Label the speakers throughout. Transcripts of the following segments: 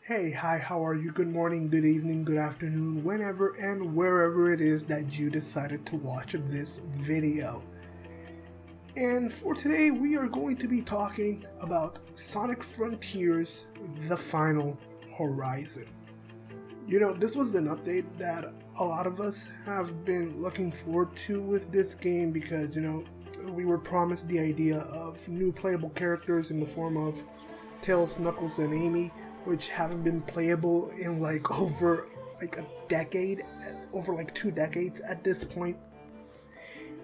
Speaker 1: Hey, hi, how are you? Good morning, good evening, good afternoon, whenever and wherever it is that you decided to watch this video. And for today, we are going to be talking about Sonic Frontiers The Final Horizon. You know, this was an update that a lot of us have been looking forward to with this game because, we were promised the idea of new playable characters in the form of Tails, Knuckles, and Amy, which haven't been playable in over a decade, over 2 decades at this point.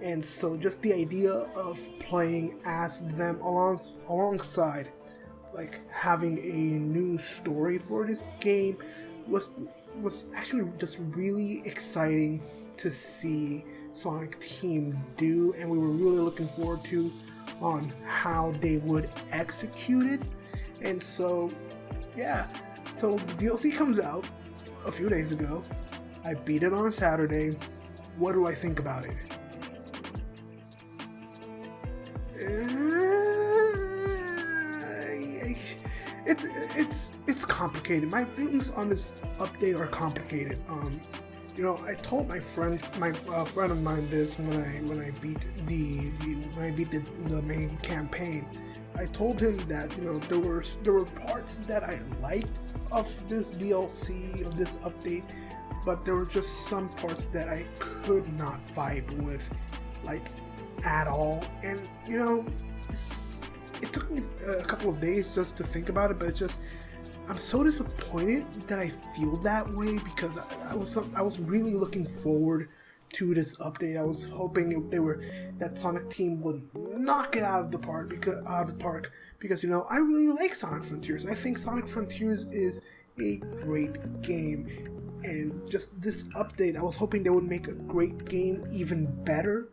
Speaker 1: And so just the idea of playing as them alongside having a new story for this game was actually just really exciting to see Sonic Team do, and we were really looking forward to on how they would execute it. And so yeah, so DLC comes out a few days ago. I beat it on a Saturday. What do I think about it? It's complicated. My feelings on this update are complicated. I told my friend of mine this when I beat the main campaign. I told him that there were parts that I liked of this DLC, of this update, but there were just some parts that I could not vibe with, at all. And it took me a couple of days just to think about it, but I'm so disappointed that I feel that way because I was really looking forward to this update. I was hoping that Sonic Team would knock it out of the park because I really like Sonic Frontiers. I think Sonic Frontiers is a great game, and just this update, I was hoping they would make a great game even better.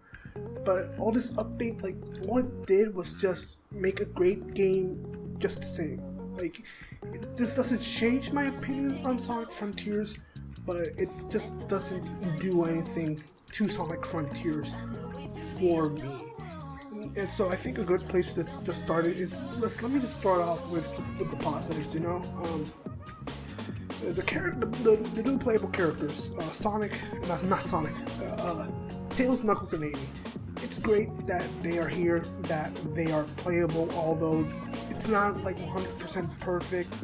Speaker 1: But all this update, all it did was just make a great game just the same. This doesn't change my opinion on Sonic Frontiers, but it just doesn't do anything to Sonic Frontiers for me. And so I think a good place to just start it is let me just start off with the positives. The new playable characters, Tails, Knuckles, and Amy. It's great that they are here, that they are playable, although it's not 100% perfect.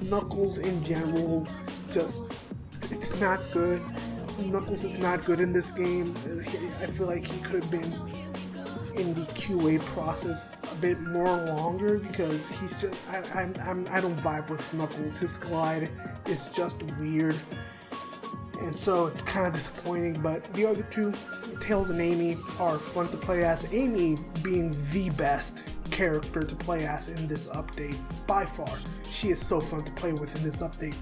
Speaker 1: Knuckles in general, it's not good. Knuckles is not good in this game. I feel like he could have been in the QA process a bit more longer because he's just I don't vibe with Knuckles. His glide is just weird, and so it's kind of disappointing. But the other two, Tails and Amy, are fun to play as. Amy being the best character to play as in this update by far. She is so fun to play with in this update.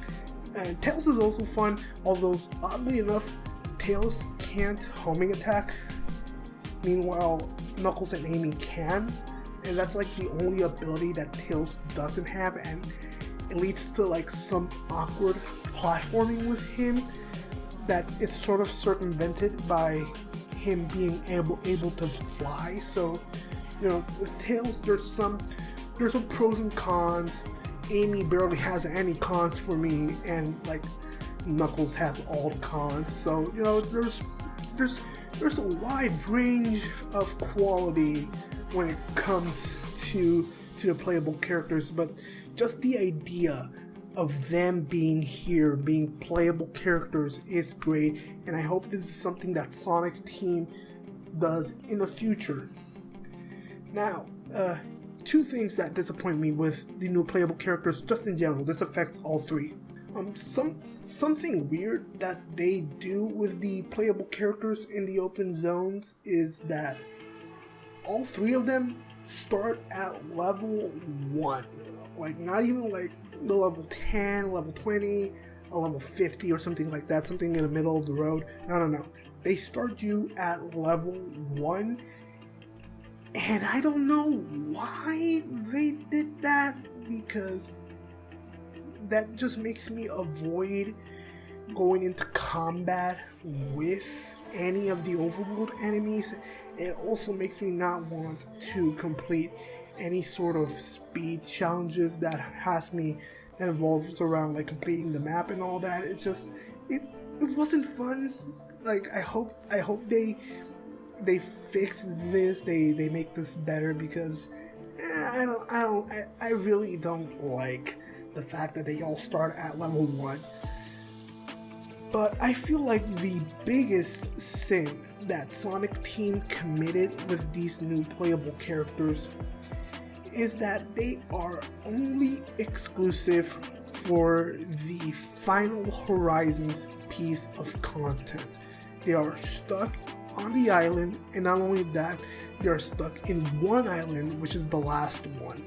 Speaker 1: And Tails is also fun, although oddly enough, Tails can't homing attack. Meanwhile, Knuckles and Amy can, and that's the only ability that Tails doesn't have, and it leads to some awkward platforming with him that is sort of circumvented by him being able to fly. So with Tails, there's some pros and cons. Amy barely has any cons for me, and Knuckles has all the cons. So there's a wide range of quality when it comes to the playable characters, but just the idea of them being here, being playable characters, is great, and I hope this is something that Sonic Team does in the future. Now, two things that disappoint me with the new playable characters just in general. This affects all three. Something weird that they do with the playable characters in the open zones is that all three of them start at level 1. Not even the level 10, level 20, a level 50 or something like that, something in the middle of the road. No. They start you at level 1. And I don't know why they did that, because that just makes me avoid going into combat with any of the overworld enemies. It also makes me not want to complete any sort of speed challenges that that involves around like completing the map and all that. It's just it wasn't fun. Like I hope they fix this, they make this better, because I really don't like the fact that they all start at level 1. But I feel like the biggest sin that Sonic Team committed with these new playable characters is that they are only exclusive for the Final Horizons piece of content. They are stuck on the island, and not only that, they are stuck in one island, which is the last one.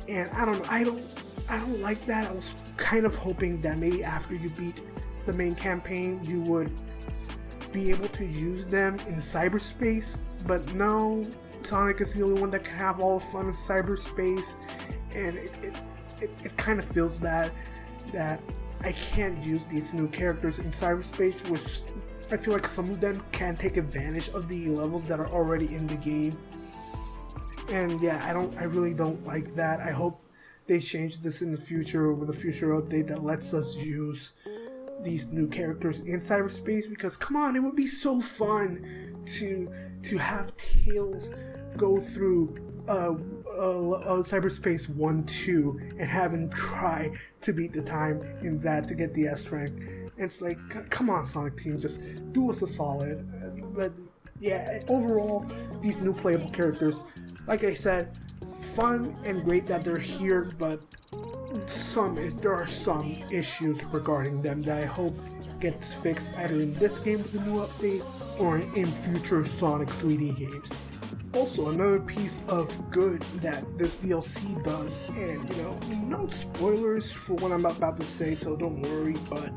Speaker 1: And I don't like that. I was kind of hoping that maybe after you beat the main campaign, you would be able to use them in cyberspace, but no, Sonic is the only one that can have all the fun in cyberspace, and it kind of feels bad that I can't use these new characters in cyberspace, which I feel like some of them can take advantage of the levels that are already in the game. And yeah, I really don't like that. I hope they change this in the future with a future update that lets us use these new characters in cyberspace, because come on, it would be so fun to have Tails go through cyberspace 1-2 and have him try to beat the time in that to get the S rank. And it's like, come on, Sonic Team, just do us a solid. But yeah, overall, these new playable characters, like I said, fun and great that they're here, but there are some issues regarding them that I hope gets fixed either in this game with a new update or in future Sonic 3D games. Also, another piece of good that this DLC does, and no spoilers for what I'm about to say, so don't worry, but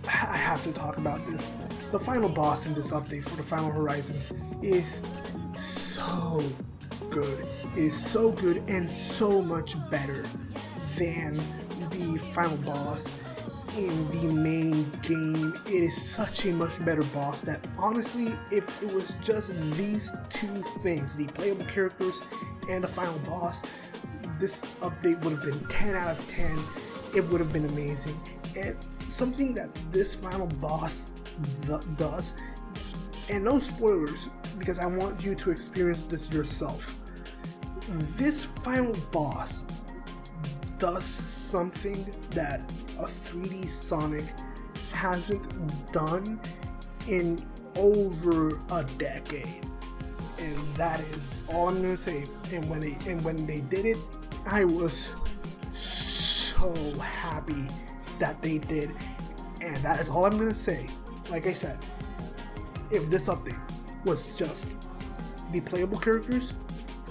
Speaker 1: I have to talk about this. The final boss in this update for the Final Horizons is so good. It is so good and so much better than the final boss in the main game. It is such a much better boss that honestly, if it was just these two things, the playable characters and the final boss, this update would have been 10 out of 10. It would have been amazing. And something that this final boss does, and no spoilers because I want you to experience this yourself, this final boss does something that a 3D Sonic hasn't done in over a decade, and that is all I'm gonna say. And when they did it, I was so happy that they did, and that is all I'm gonna say. Like I said, if this update was just the playable characters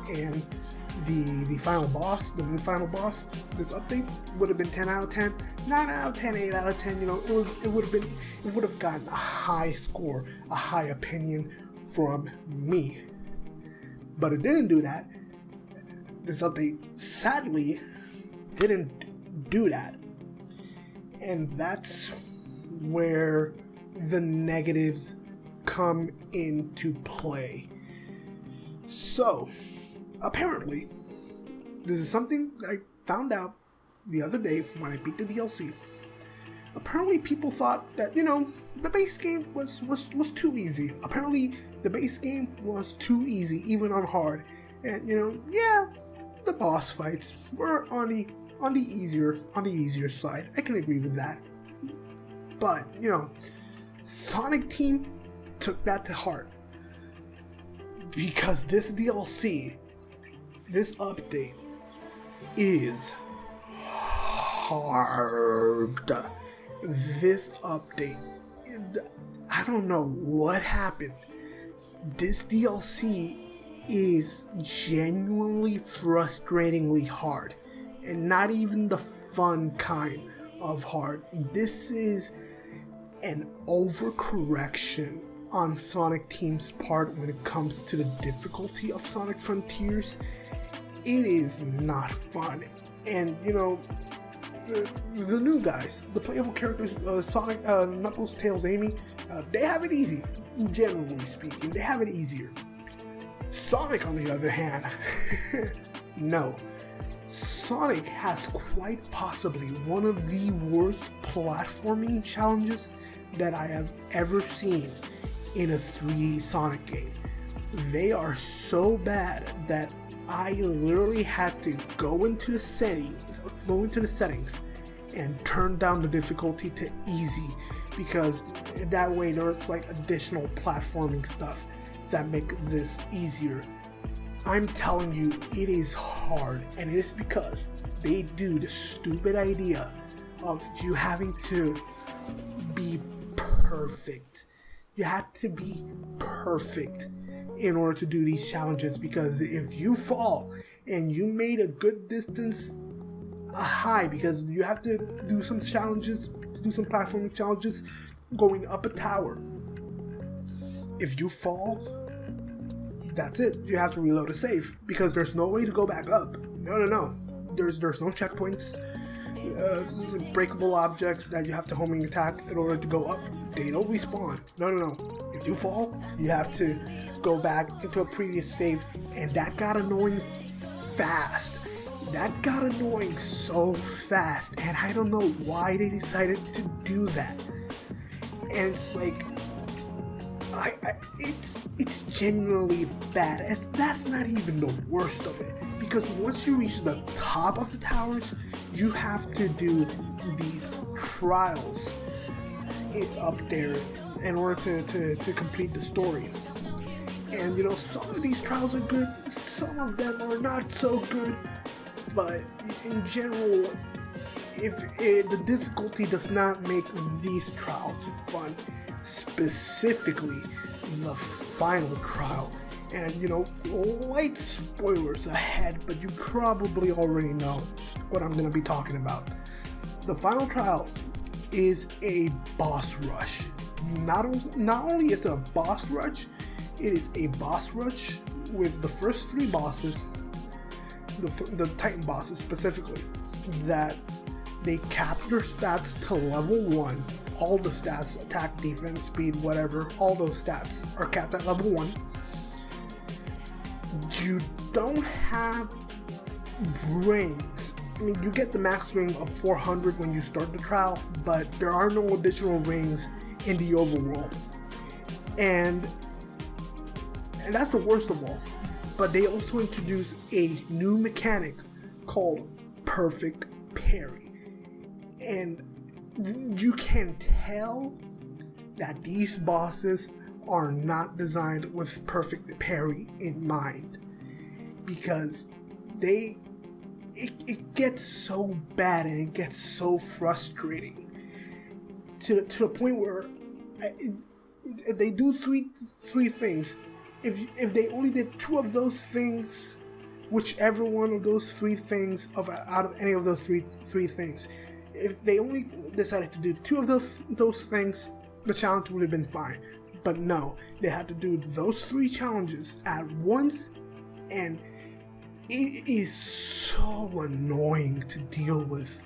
Speaker 1: and the final boss, the new final boss, this update would have been 10 out of 10, 9 out of 10, 8 out of 10. It would have gotten a high score, a high opinion from me. But it didn't do that. This update sadly didn't do that, and that's where the negatives come into play. So apparently, this is something I found out the other day when I beat the DLC. Apparently people thought that, the base game was too easy. Apparently the base game was too easy, even on hard. And yeah, the boss fights were on the easier side. I can agree with that. But, Sonic Team took that to heart. Because this DLC, this update, is hard. This update, I don't know what happened. This DLC is genuinely frustratingly hard, and not even the fun kind of hard. This is an overcorrection on Sonic Team's part when it comes to the difficulty of Sonic Frontiers. It is not fun, and the new guys, the playable characters, Sonic, Knuckles, Tails, Amy, they have it easy. Generally speaking, they have it easier. Sonic, on the other hand, no. Sonic has quite possibly one of the worst platforming challenges that I have ever seen in a 3D Sonic game. They are so bad that I literally had to go into the settings and turn down the difficulty to easy, because that way there's like additional platforming stuff that make this easier. I'm telling you, it is hard, and it is because they do the stupid idea of you having to be perfect. You have to be perfect in order to do these challenges, because if you fall and you made a good distance high, because you have to do some challenges, do some platforming challenges going up a tower. If you fall, that's it. You have to reload a save, because there's no way to go back up. No. There's no checkpoints. Breakable objects that you have to homing attack in order to go up. They don't respawn. No. If you fall, you have to go back into a previous save, and that got annoying fast. That got annoying so fast, and I don't know why they decided to do that. And it's like, it's genuinely bad. That's not even the worst of it, because once you reach the top of the towers, you have to do these trials up there in order to complete the story. And you know, some of these trials are good, some of them are not so good, but in general, if the difficulty does not make these trials fun, specifically the final trial. And you know, light spoilers ahead, but you probably already know what I'm going to be talking about. The final trial is a boss rush. Not only is it a boss rush, it is a boss rush with the first 3 bosses, the Titan bosses specifically, that they cap their stats to level 1. All the stats, attack, defense, speed, whatever, all those stats are capped at level 1. You don't have rings. I mean, you get the max ring of 400 when you start the trial, but there are no additional rings in the overworld. And that's the worst of all. But they also introduce a new mechanic called Perfect Parry. And you can tell that these bosses are not designed with Perfect Parry in mind, because it gets so bad and it gets so frustrating to the point where they do three things. If they only did 2 of those things, whichever one of those 3 things out of any of those three things, if they only decided to do 2 of those things, the challenge would have been fine. But no, they had to do those 3 challenges at once, and it is so annoying to deal with.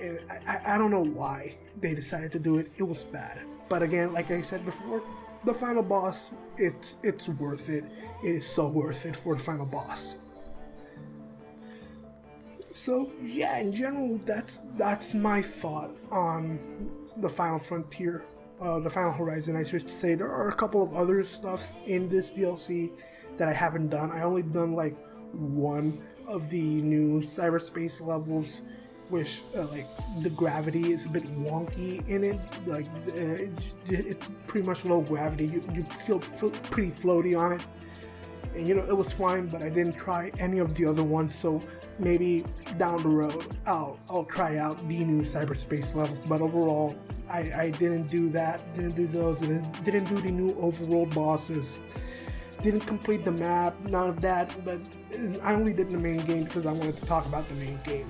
Speaker 1: And I don't know why they decided to do it. It was bad. But again, like I said before, the final boss, it's worth it. It is so worth it for the final boss. So yeah, in general, that's my thought on the Final Frontier, the Final Horizon. I should say there are a couple of other stuffs in this DLC that I haven't done. I only done like 1 of the new cyberspace levels, which like the gravity is a bit wonky in it. Like it's pretty much low gravity. You feel pretty floaty on it. And you know, it was fine, but I didn't try any of the other ones, so maybe down the road I'll try out the new cyberspace levels. But overall, I didn't do that, didn't do those, didn't do the new overworld bosses, didn't complete the map, none of that. But I only did the main game because I wanted to talk about the main game.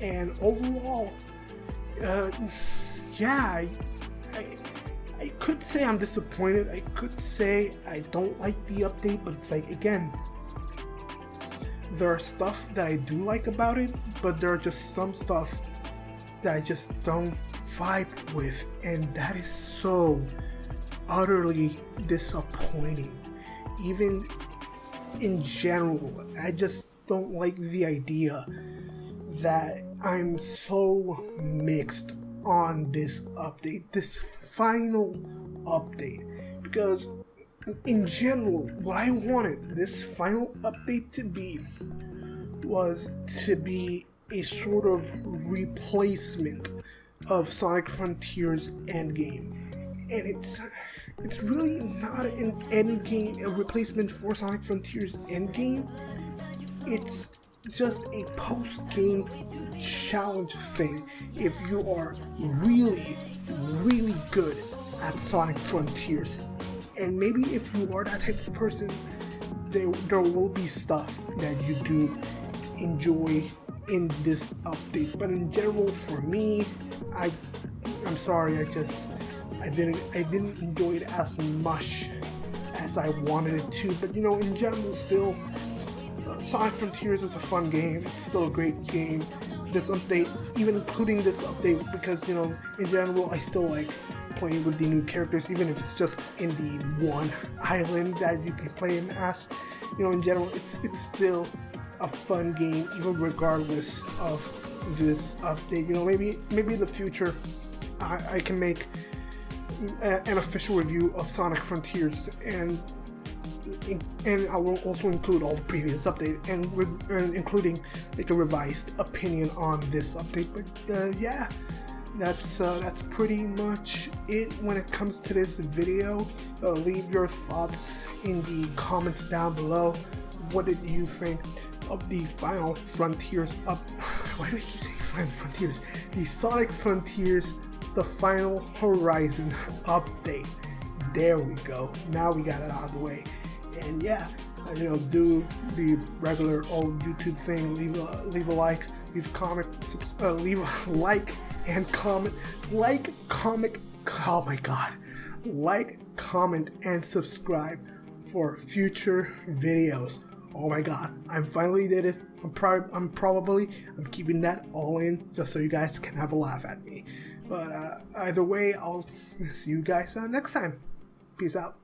Speaker 1: And overall, yeah, I could say I'm disappointed. I could say I don't like the update, but it's like, again, there are stuff that I do like about it, but there are just some stuff that I just don't vibe with, and that is so utterly disappointing. Even in general, I just don't like the idea that I'm so mixed on this update, this final update, because in general, what I wanted this final update to be was to be a sort of replacement of Sonic Frontiers Endgame. And it's really not an endgame, a replacement for Sonic Frontiers Endgame. It's just a post-game challenge thing if you are really, really good at Sonic Frontiers. And maybe if you are that type of person, there will be stuff that you do enjoy in this update. But in general, for me, I'm sorry, I didn't enjoy it as much as I wanted it to. But you know, in general, still, Sonic Frontiers is a fun game. It's still a great game. This update, even including this update, because you know, in general, I still like playing with the new characters, even if it's just in the one island that you can play in as. You know, in general, it's still a fun game, even regardless of this update. You know, maybe in the future, I can make an official review of Sonic Frontiers, and I will also include all the previous updates and including like a revised opinion on this update. But yeah, that's pretty much it when it comes to this video. Leave your thoughts in the comments down below. What did you think of the Final Frontiers why do I keep saying Final Frontiers? The Sonic Frontiers, the Final Horizon update. There we go. Now we got it out of the way. And yeah, you know, do the regular old YouTube thing. Leave a like, leave a comment, leave a like and comment. Oh my god. Like, comment, and subscribe for future videos. Oh my god, I finally did it. I'm keeping that all in just so you guys can have a laugh at me. But either way, I'll see you guys next time. Peace out.